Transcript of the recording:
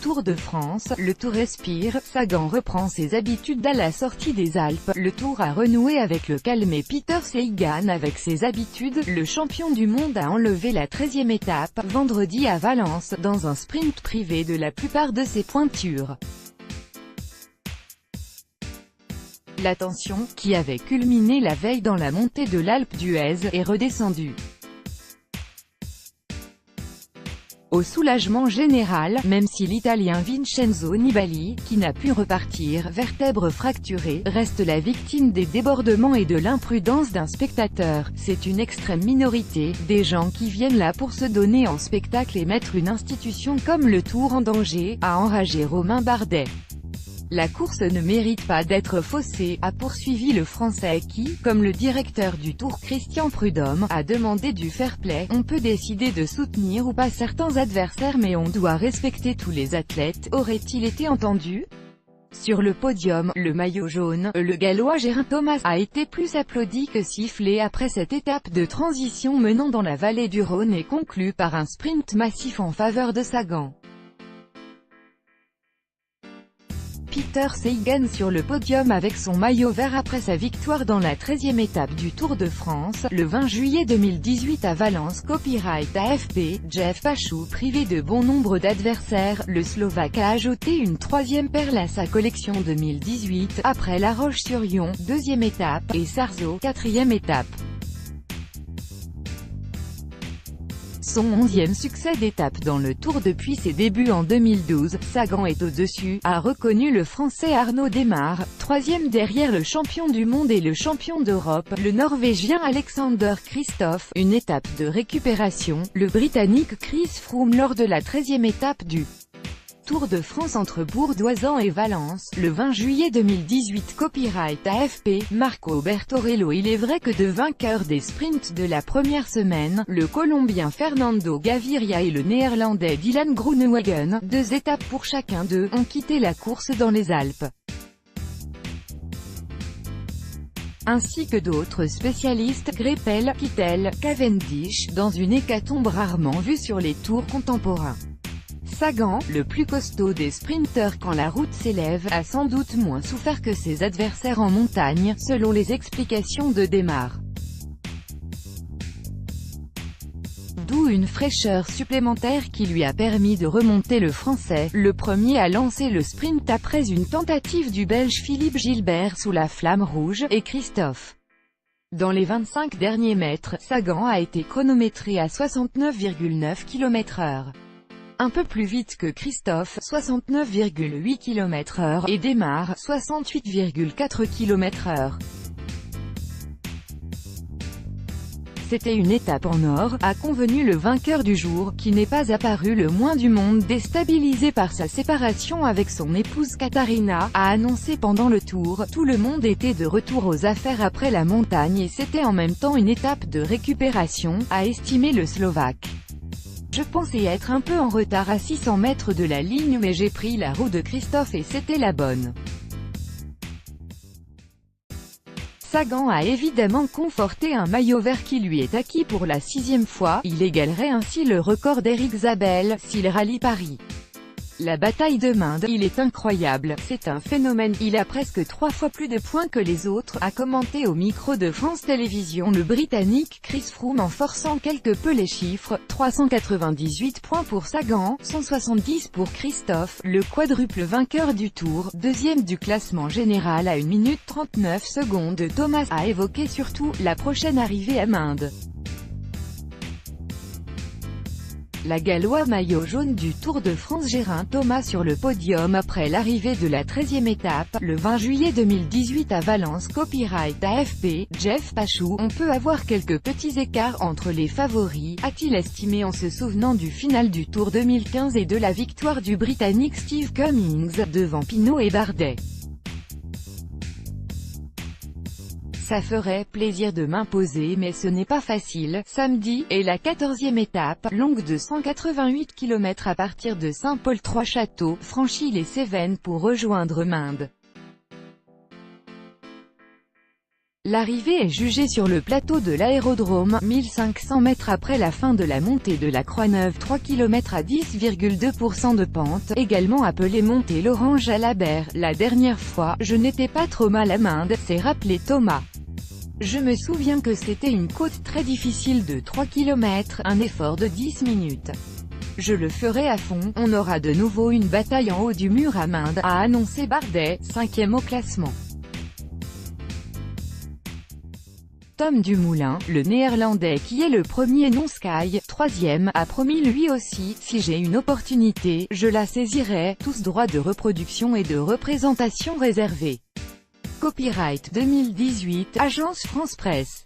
Tour de France, le Tour respire, Sagan reprend ses habitudes à la sortie des Alpes, le Tour a renoué avec le calme et Peter Sagan avec ses habitudes, le champion du monde a enlevé la 13e étape, vendredi à Valence, dans un sprint privé de la plupart de ses pointures. La tension, qui avait culminé la veille dans la montée de l'Alpe d'Huez, est redescendue. Au soulagement général, même si l'Italien Vincenzo Nibali, qui n'a pu repartir, vertèbre fracturée, reste la victime des débordements et de l'imprudence d'un spectateur. C'est une extrême minorité, des gens qui viennent là pour se donner en spectacle et mettre une institution comme le Tour en danger, a enragé Romain Bardet. La course ne mérite pas d'être faussée, a poursuivi le Français qui, comme le directeur du Tour Christian Prudhomme, a demandé du fair-play. On peut décider de soutenir ou pas certains adversaires mais on doit respecter tous les athlètes, aurait-il été entendu ? Sur le podium, le maillot jaune, le Gallois Geraint Thomas, a été plus applaudi que sifflé après cette étape de transition menant dans la vallée du Rhône et conclue par un sprint massif en faveur de Sagan. Peter Sagan sur le podium avec son maillot vert après sa victoire dans la 13e étape du Tour de France, le 20 juillet 2018 à Valence. Copyright AFP, Jeff Pachou. Privé de bon nombre d'adversaires, le Slovaque a ajouté une 3e perle à sa collection 2018, après La Roche-sur-Yon, 2e étape, et Sarzeau, 4e étape. Son 11e succès d'étape dans le Tour depuis ses débuts en 2012, Sagan est au-dessus, a reconnu le Français Arnaud Démare, 3e derrière le champion du monde et le champion d'Europe, le Norvégien Alexander Kristoff. Une étape de récupération, le Britannique Chris Froome lors de la 13e étape du Tour de France entre Bourg-d'Oisans et Valence, le 20 juillet 2018. Copyright AFP, Marco Bertorello. Il est vrai que deux vainqueurs des sprints de la première semaine, le Colombien Fernando Gaviria et le Néerlandais Dylan Groenewegen, 2 étapes pour chacun d'eux, ont quitté la course dans les Alpes. Ainsi que d'autres spécialistes, Greipel, Kittel, Cavendish, dans une hécatombe rarement vue sur les tours contemporains. Sagan, le plus costaud des sprinteurs quand la route s'élève, a sans doute moins souffert que ses adversaires en montagne, selon les explications de Démare. D'où une fraîcheur supplémentaire qui lui a permis de remonter. Le Français, le premier à lancer le sprint après une tentative du Belge Philippe Gilbert sous la flamme rouge, et Kristoff. Dans les 25 derniers mètres, Sagan a été chronométré à 69,9 km/h. Un peu plus vite que Kristoff, 69,8 km/h, et Démare, 68,4 km/h. C'était une étape en or, a convenu le vainqueur du jour, qui n'est pas apparu le moins du monde déstabilisé par sa séparation avec son épouse Katarina, a annoncé pendant le Tour. Tout le monde était de retour aux affaires après la montagne et c'était en même temps une étape de récupération, a estimé le Slovaque. Je pensais être un peu en retard à 600 mètres de la ligne mais j'ai pris la roue de Kristoff et c'était la bonne. Sagan a évidemment conforté un maillot vert qui lui est acquis pour la 6e fois, il égalerait ainsi le record d'Éric Zabel, s'il rallie Paris. La bataille de Mende, il est incroyable, c'est un phénomène, il a presque 3 fois plus de points que les autres, a commenté au micro de France Télévisions le Britannique Chris Froome en forçant quelque peu les chiffres, 398 points pour Sagan, 170 pour Kristoff, le quadruple vainqueur du Tour, 2e du classement général à 1 minute 39 secondes. Thomas a évoqué surtout la prochaine arrivée à Mende. La Gallois maillot jaune du Tour de France. Geraint Thomas sur le podium après l'arrivée de la 13e étape, le 20 juillet 2018 à Valence. Copyright AFP, Jeff Pachou. On peut avoir quelques petits écarts entre les favoris, a-t-il estimé en se souvenant du final du Tour 2015 et de la victoire du Britannique Steve Cummings, devant Pinot et Bardet. Ça ferait plaisir de m'imposer mais ce n'est pas facile. Samedi, est la 14e étape, longue de 188 km à partir de Saint-Paul-Trois-Châteaux, franchit les Cévennes pour rejoindre Mende. L'arrivée est jugée sur le plateau de l'aérodrome, 1500 mètres après la fin de la montée de la Croix-Neuve, 3 km à 10,2% de pente, également appelée montée l'Orange à la Berre. La dernière fois, je n'étais pas trop mal à Mende, s'est rappelé Thomas. Je me souviens que c'était une côte très difficile de 3 km, un effort de 10 minutes. Je le ferai à fond, on aura de nouveau une bataille en haut du mur à Mende, a annoncé Bardet, 5e au classement. Tom Dumoulin, le néerlandais qui est le premier non-Sky, 3e, a promis lui aussi, si j'ai une opportunité, je la saisirai, tous droits de reproduction et de représentation réservés. Copyright 2018, Agence France Presse.